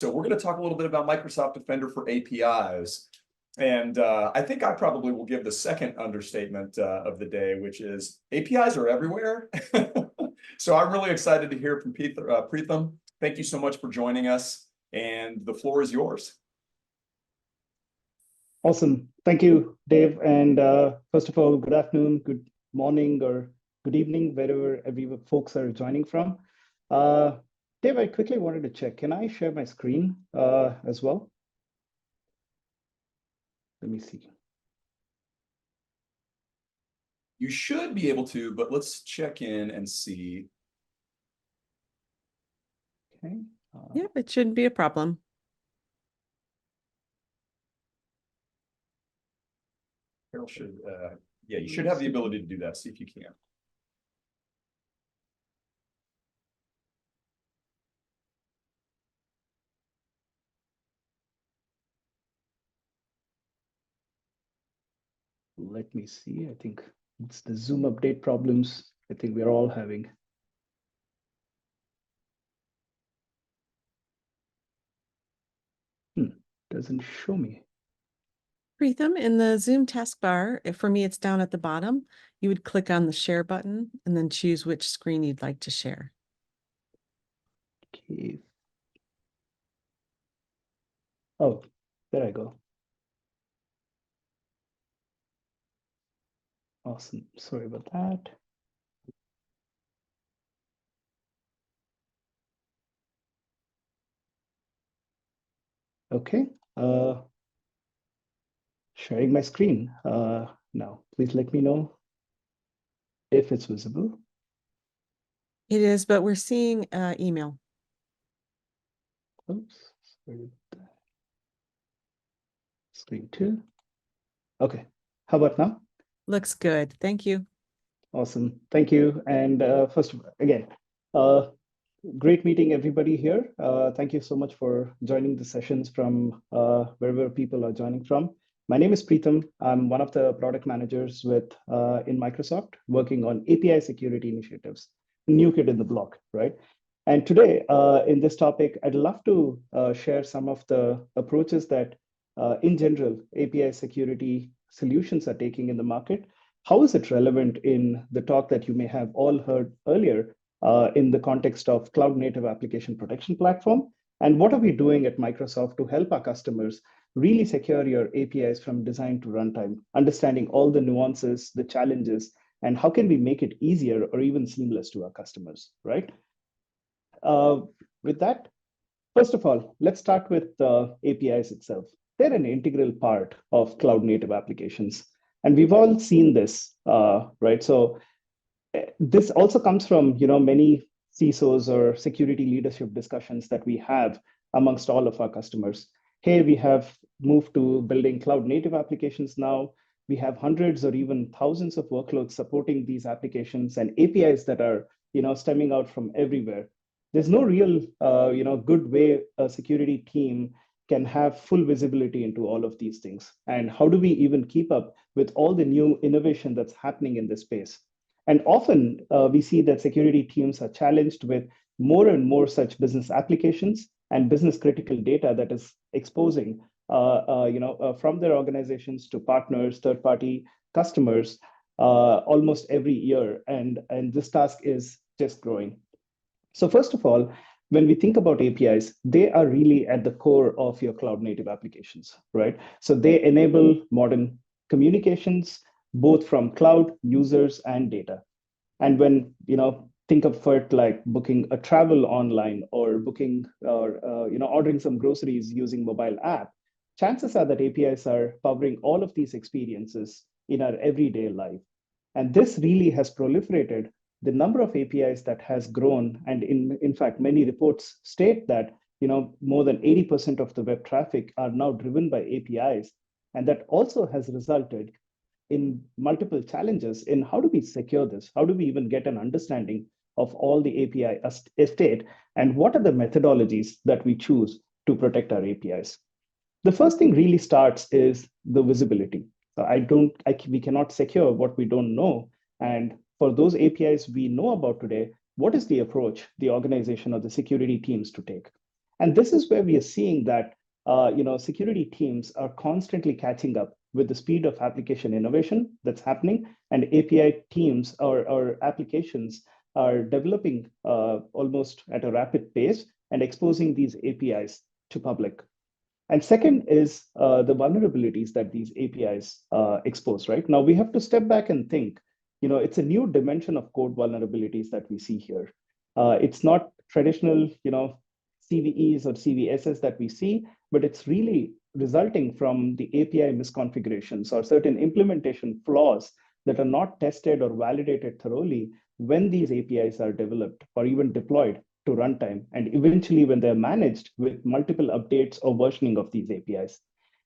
So we're going to talk a little bit about Microsoft Defender for APIs. And I think I probably will give the second understatement of the day, which is APIs are everywhere. So I'm really excited to hear from Preetham. Thank you so much for joining us, and the floor is yours. Awesome. Thank you, Dave. And first of all, good afternoon, good morning, or good evening, wherever folks are joining from. Dave, I quickly wanted to check. Can I share my screen as well? Let me see. You should be able to, but let's check in and see. Okay. Yeah, it shouldn't be a problem. Carol should, yeah, you should have the ability to do that. See if you can. Let me see. I think it's the Zoom update problems I think we're all having. Doesn't show me. Preetham, in the Zoom taskbar, for me, it's down at the bottom. You would click on the share button and then choose which screen you'd like to share. Okay. Oh, there I go. Awesome. Sorry about that. Okay. Sharing my screen now. Please let me know if it's visible. It is, but we're seeing email. Oops. Sorry about that. Screen 2. Okay. How about now? Looks good. Thank you. Awesome. Thank you. And first, again, great meeting everybody here. Thank you so much for joining the sessions from wherever people are joining from. My name is Preetham. I'm one of the product managers in Microsoft working on API security initiatives. New kid in the block, right? And today, in this topic, I'd love to share some of the approaches that, in general, API security solutions are taking in the market. How is it relevant in the talk that you may have all heard earlier in the context of cloud native application protection platform? And what are we doing at Microsoft to help our customers really secure your APIs from design to runtime, understanding all the nuances, the challenges, and how can we make it easier or even seamless to our customers, right? With that, first of all, let's start with the APIs itself. They're an integral part of cloud native applications. And we've all seen this, right? So this also comes from many CISOs or security leadership discussions that we have amongst all of our customers. Hey, we have moved to building cloud native applications now. We have hundreds or even thousands of workloads supporting these applications and APIs that are stemming out from everywhere. There's no real good way a security team can have full visibility into all of these things. And how do we even keep up with all the new innovation that's happening in this space? And often we see that security teams are challenged with more and more such business applications and business critical data that is exposing from their organizations to partners, third-party customers almost every year. And this task is just growing. So first of all, when we think about APIs, they are really at the core of your cloud native applications, right? So they enable modern communications, both from cloud users and data. And when think of it like booking a travel online or booking or ordering some groceries using mobile app, chances are that APIs are powering all of these experiences in our everyday life. And this really has proliferated. The number of APIs that has grown, and in fact, many reports state that more than 80% of the web traffic are now driven by APIs, and that also has resulted in multiple challenges in how do we secure this? How do we even get an understanding of all the API estate, and what are the methodologies that we choose to protect our APIs? The first thing really starts is the visibility. We cannot secure what we don't know, and for those APIs we know about today, what is the approach the organization or the security teams to take? And this is where we are seeing that security teams are constantly catching up with the speed of application innovation that's happening, and API teams or applications are developing almost at a rapid pace and exposing these APIs to public. And second is the vulnerabilities that these APIs expose, right? Now we have to step back and think, it's a new dimension of code vulnerabilities that we see here. It's not traditional, CVEs or CVSs that we see, but it's really resulting from the API misconfigurations or certain implementation flaws that are not tested or validated thoroughly when these APIs are developed or even deployed to runtime, and eventually when they're managed with multiple updates or versioning of these APIs.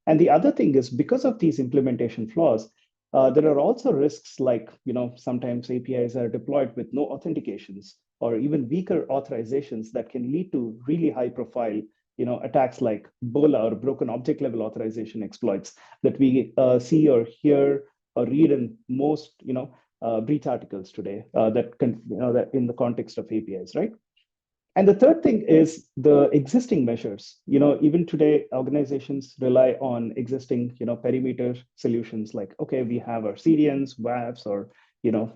And the other thing is, because of these implementation flaws, there are also risks like, sometimes APIs are deployed with no authentications or even weaker authorizations that can lead to really high profile, attacks like BOLA or broken object level authorization exploits that we see or hear or read in most, breach articles today that in the context of APIs, right? And the third thing is the existing measures. Even today, organizations rely on existing, perimeter solutions like, okay, we have our CDNs, WAFs, or,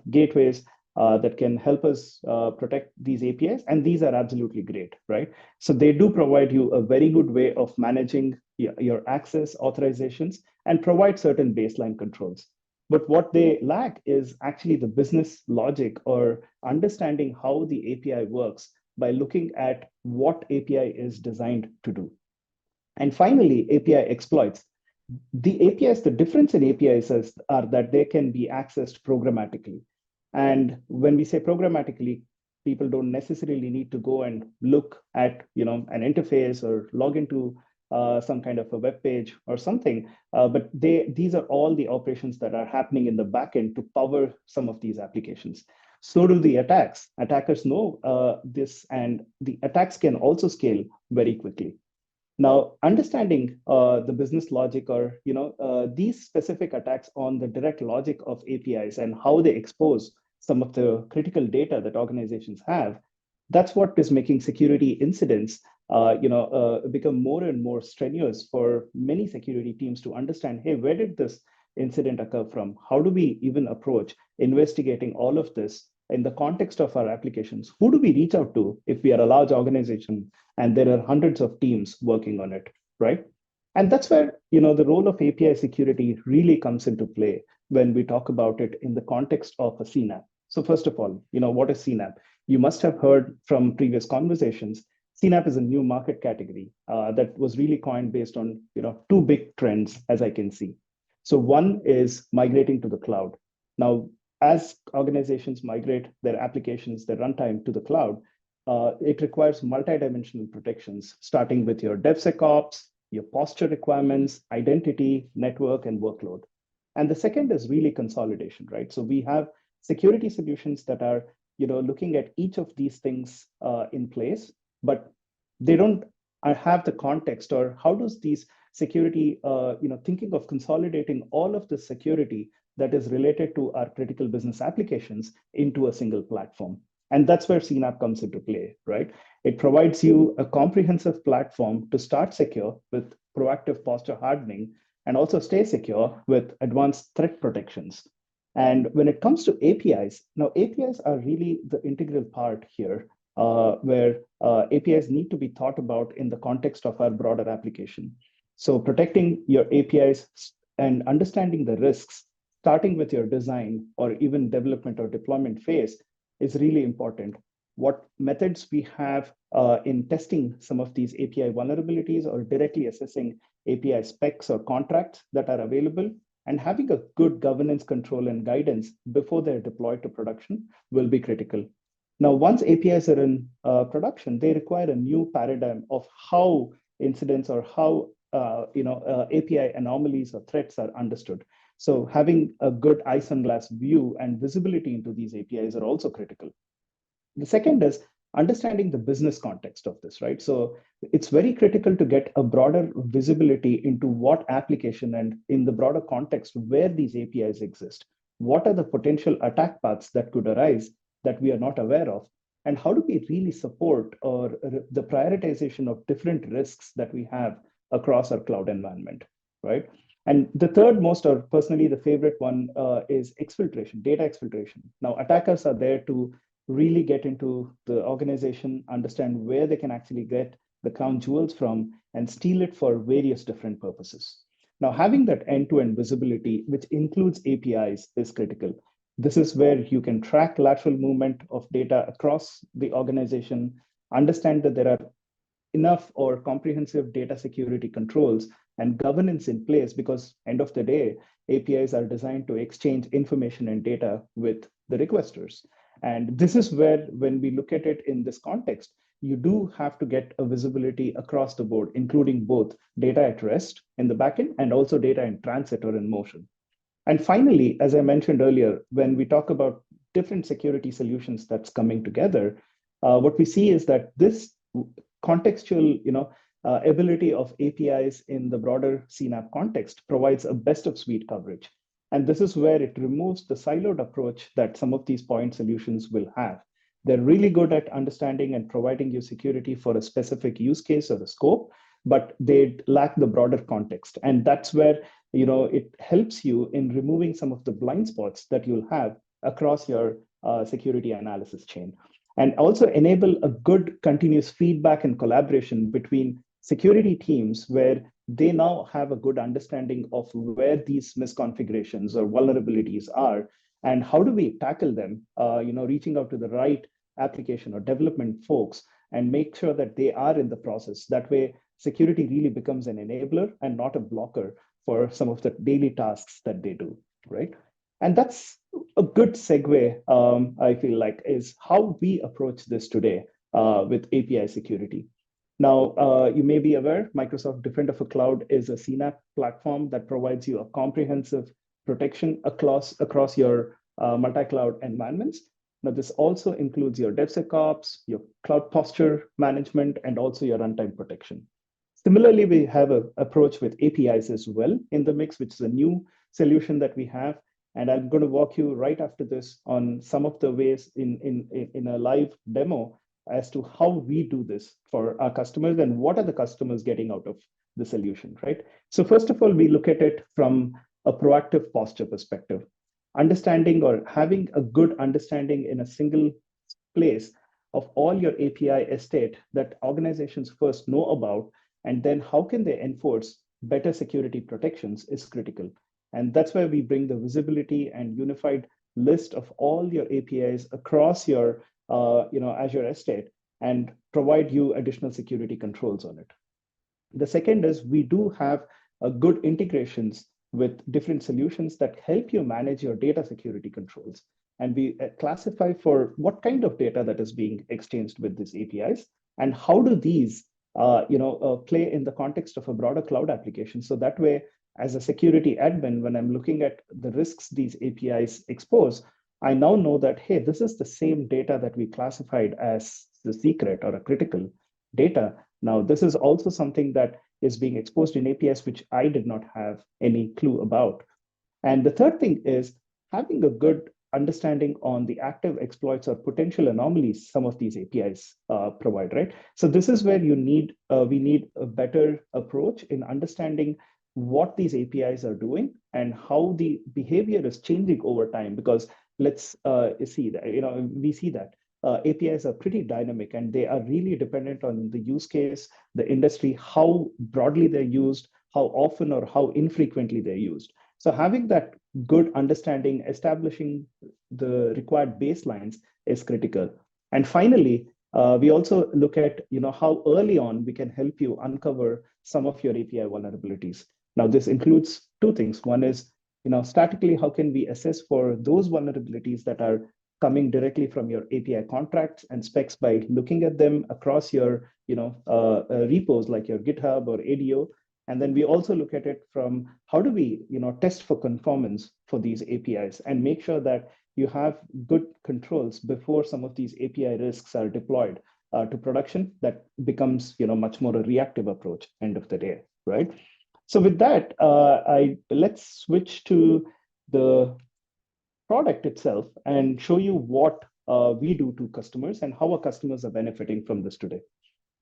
gateways that can help us protect these APIs. And these are absolutely great, right? So they do provide you a very good way of managing your access authorizations and provide certain baseline controls. But what they lack is actually the business logic or understanding how the API works by looking at what API is designed to do. And finally, API exploits. The APIs, the difference in APIs are that they can be accessed programmatically. And when we say programmatically, people don't necessarily need to go and look at an interface or log into some kind of a web page or something. But these are all the operations that are happening in the backend to power some of these applications. So do the attacks. Attackers know this, and the attacks can also scale very quickly. Now, understanding the business logic or these specific attacks on the direct logic of APIs and how they expose some of the critical data that organizations have, that's what is making security incidents become more and more strenuous for many security teams to understand, hey, where did this incident occur from? How do we even approach investigating all of this in the context of our applications? Who do we reach out to if we are a large organization and there are hundreds of teams working on it, right? And that's where the role of API security really comes into play when we talk about it in the context of a CNAPP. So first of all, what is CNAPP? You must have heard from previous conversations. CNAPP is a new market category that was really coined based on two big trends, as I can see. So one is migrating to the cloud. Now, as organizations migrate their applications, their runtime to the cloud, it requires multidimensional protections, starting with your DevSecOps, your posture requirements, identity, network, and workload. And the second is really consolidation, right? So we have security solutions that are looking at each of these things in place, but they don't have the context, or how does these security, thinking of consolidating all of the security that is related to our critical business applications into a single platform. And that's where CNAPP comes into play, right? It provides you a comprehensive platform to start secure with proactive posture hardening and also stay secure with advanced threat protections. And when it comes to APIs, now APIs are really the integral part here, where APIs need to be thought about in the context of our broader application. So protecting your APIs and understanding the risks, starting with your design or even development or deployment phase, is really important. What methods we have in testing some of these API vulnerabilities or directly assessing API specs or contracts that are available, and having a good governance, control, and guidance before they're deployed to production will be critical. Now, once APIs are in production, they require a new paradigm of how incidents or how API anomalies or threats are understood. So having a good eyes on glass view and visibility into these APIs are also critical. The second is understanding the business context of this, right? So it's very critical to get a broader visibility into what application and in the broader context where these APIs exist. What are the potential attack paths that could arise that we are not aware of? and how do we really support or the prioritization of different risks that we have across our cloud environment, right? And the third most, or personally the favorite one, is exfiltration, data exfiltration. Now, attackers are there to really get into the organization, understand where they can actually get the crown jewels from, and steal it for various different purposes. Now, having that end-to-end visibility, which includes APIs, is critical. This is where you can track lateral movement of data across the organization, understand that there are enough or comprehensive data security controls and governance in place, because end of the day, APIs are designed to exchange information and data with the requesters. And this is where, when we look at it in this context, you do have to get a visibility across the board, including both data at rest in the backend and also data in transit or in motion. And finally, as I mentioned earlier, when we talk about different security solutions that's coming together, what we see is that this contextual, ability of APIs in the broader CNAP context provides a best of suite coverage. And this is where it removes the siloed approach that some of these point solutions will have. They're really good at understanding and providing you security for a specific use case or a scope, but they lack the broader context. And that's where it helps you in removing some of the blind spots that you'll have across your security analysis chain, and also enable a good continuous feedback and collaboration between security teams, where they now have a good understanding of where these misconfigurations or vulnerabilities are and how do we tackle them, reaching out to the right application or development folks and make sure that they are in the process. That way, security really becomes an enabler and not a blocker for some of the daily tasks that they do, right? And that's a good segue, I feel like, is how we approach this today with API security. Now, you may be aware, Microsoft Defender for Cloud is a CNAP platform that provides you a comprehensive protection across your multi-cloud environments. Now, this also includes your DevSecOps, your cloud posture management, and also your runtime protection. Similarly, we have an approach with APIs as well in the mix, which is a new solution that we have. And I'm going to walk you right after this on some of the ways in a live demo as to how we do this for our customers and what are the customers getting out of the solution, right? So first of all, we look at it from a proactive posture perspective, understanding or having a good understanding in a single place of all your API estate that organizations first know about, and then how can they enforce better security protections is critical. And that's why we bring the visibility and unified list of all your APIs across your Azure estate and provide you additional security controls on it. The second is we do have good integrations with different solutions that help you manage your data security controls. And we classify for what kind of data that is being exchanged with these APIs and how do these play in the context of a broader cloud application. So that way, as a security admin, when I'm looking at the risks these APIs expose, I now know that, hey, this is the same data that we classified as the secret or a critical data. Now, this is also something that is being exposed in APIs, which I did not have any clue about. And the third thing is having a good understanding on the active exploits or potential anomalies some of these APIs provide, right? So this is where we need a better approach in understanding what these APIs are doing and how the behavior is changing over time. Because let's see that, we see that APIs are pretty dynamic and they are really dependent on the use case, the industry, how broadly they're used, how often or how infrequently they're used. So having that good understanding, establishing the required baselines is critical. And finally, we also look at how early on we can help you uncover some of your API vulnerabilities. Now, this includes two things. One is, statically, how can we assess for those vulnerabilities that are coming directly from your API contracts and specs by looking at them across your repos like your GitHub or ADO. And then we also look at it from how do we test for conformance for these APIs and make sure that you have good controls before some of these API risks are deployed to production. That becomes much more a reactive approach end of the day, right? So with that, let's switch to the product itself and show you what we do to customers and how our customers are benefiting from this today.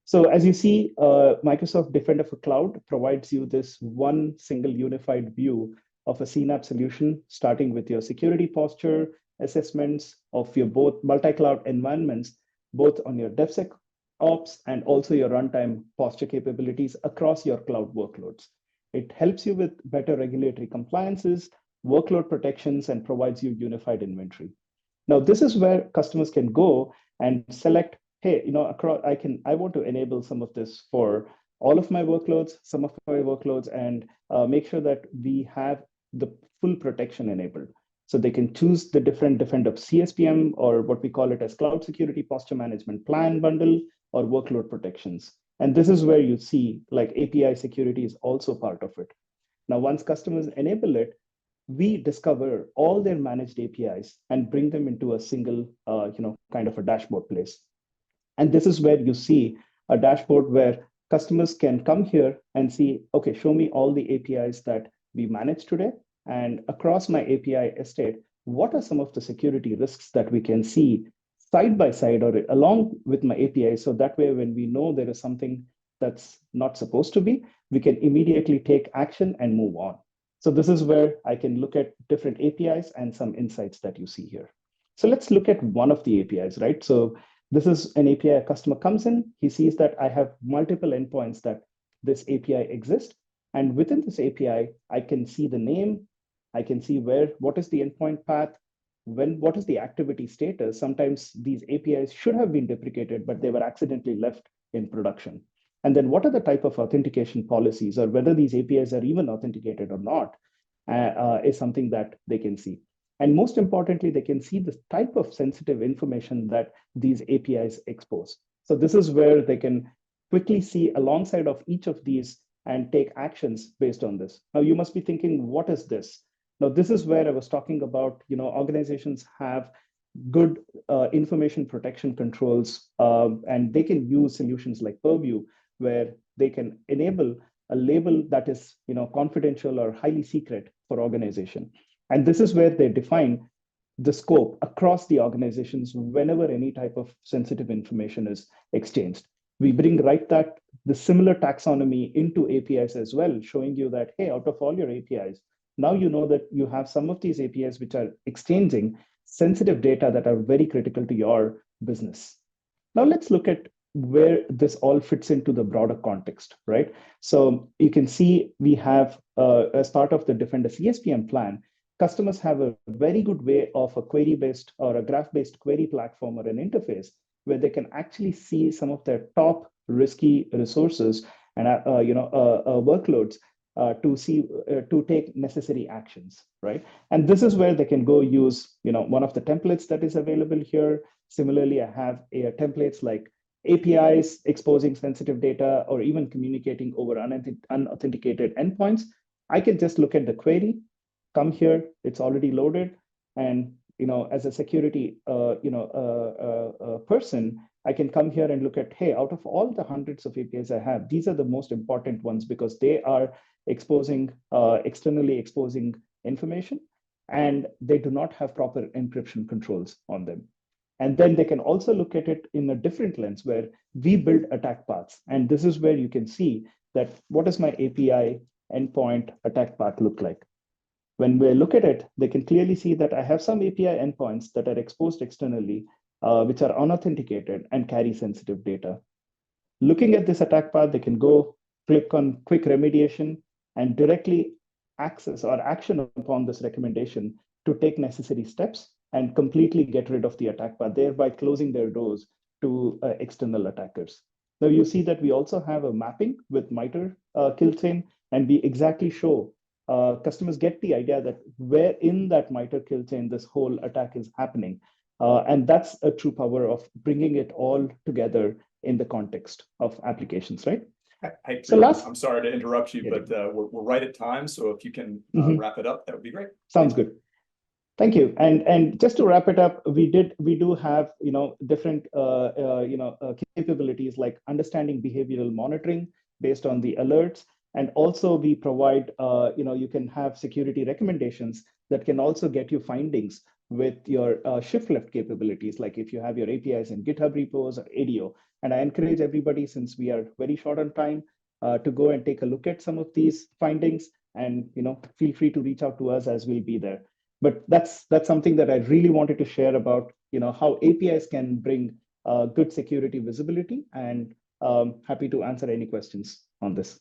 So as you see, Microsoft Defender for Cloud provides you this one single unified view of a CNAPP solution, starting with your security posture, assessments of your both multi-cloud environments, both on your DevSecOps and also your runtime posture capabilities across your cloud workloads. It helps you with better regulatory compliances, workload protections, and provides you unified inventory. Now, this is where customers can go and select, hey, across, I want to enable some of this for all of my workloads, some of my workloads, and make sure that we have the full protection enabled. So they can choose the different Defender CSPM, or what we call it as Cloud Security Posture Management Plan bundle, or workload protections. And this is where you see like API security is also part of it. Now, once customers enable it, we discover all their managed APIs and bring them into a single, kind of a dashboard place. And this is where you see a dashboard where customers can come here and see, okay, show me all the APIs that we manage today. And across my API estate, what are some of the security risks that we can see side by side or along with my API? So that way, when we know there is something that's not supposed to be, we can immediately take action and move on. So this is where I can look at different APIs and some insights that you see here. So let's look at one of the APIs, right? So this is an API, a customer comes in, he sees that I have multiple endpoints that this API exists. And within this API, I can see the name, I can see what is the endpoint path, what is the activity status. Sometimes these APIs should have been deprecated, but they were accidentally left in production. And then what are the type of authentication policies, or whether these APIs are even authenticated or not, is something that they can see. And most importantly, they can see the type of sensitive information that these APIs expose. So this is where they can quickly see alongside of each of these and take actions based on this. Now, you must be thinking, what is this? Now, this is where I was talking about, organizations have good information protection controls, and they can use solutions like Purview, where they can enable a label that is, confidential or highly secret for organization. And this is where they define the scope across the organizations whenever any type of sensitive information is exchanged. We bring the similar taxonomy into APIs as well, showing you that, hey, out of all your APIs, now you know that you have some of these APIs which are exchanging sensitive data that are very critical to your business. Now let's look at where this all fits into the broader context, right? So you can see we have, as part of the Defender CSPM plan, customers have a very good way of a query-based or a graph-based query platform or an interface where they can actually see some of their top risky resources and workloads to take necessary actions, right? And this is where they can go use one of the templates that is available here. Similarly, I have templates like APIs exposing sensitive data or even communicating over unauthenticated endpoints. I can just look at the query, come here, it's already loaded, and as a security person, I can come here and look at, hey, out of all the hundreds of APIs I have, these are the most important ones because they are externally exposing information, and they do not have proper encryption controls on them. And then they can also look at it in a different lens where we build attack paths. And this is where you can see that what does my API endpoint attack path look like? When we look at it, they can clearly see that I have some API endpoints that are exposed externally, which are unauthenticated and carry sensitive data. Looking at this attack path, they can go click on quick remediation and directly access or action upon this recommendation to take necessary steps and completely get rid of the attack path, thereby closing their doors to external attackers. Now you see that we also have a mapping with MITRE kill chain, and we exactly show customers get the idea that where in that MITRE kill chain this whole attack is happening. And that's a true power of bringing it all together in the context of applications, right? So I'm sorry to interrupt you, but we're right at time. So if you can wrap it up, that would be great. Sounds good. Thank you. And just to wrap it up, we do have different capabilities like understanding behavioral monitoring based on the alerts, and also we provide you can have security recommendations that can also get you findings with your shift left capabilities, like if you have your APIs in GitHub repos or ADO. And I encourage everybody, since we are very short on time, to go and take a look at some of these findings, and feel free to reach out to us, as we'll be there. But that's something that I really wanted to share about how APIs can bring good security visibility, and happy to answer any questions on this.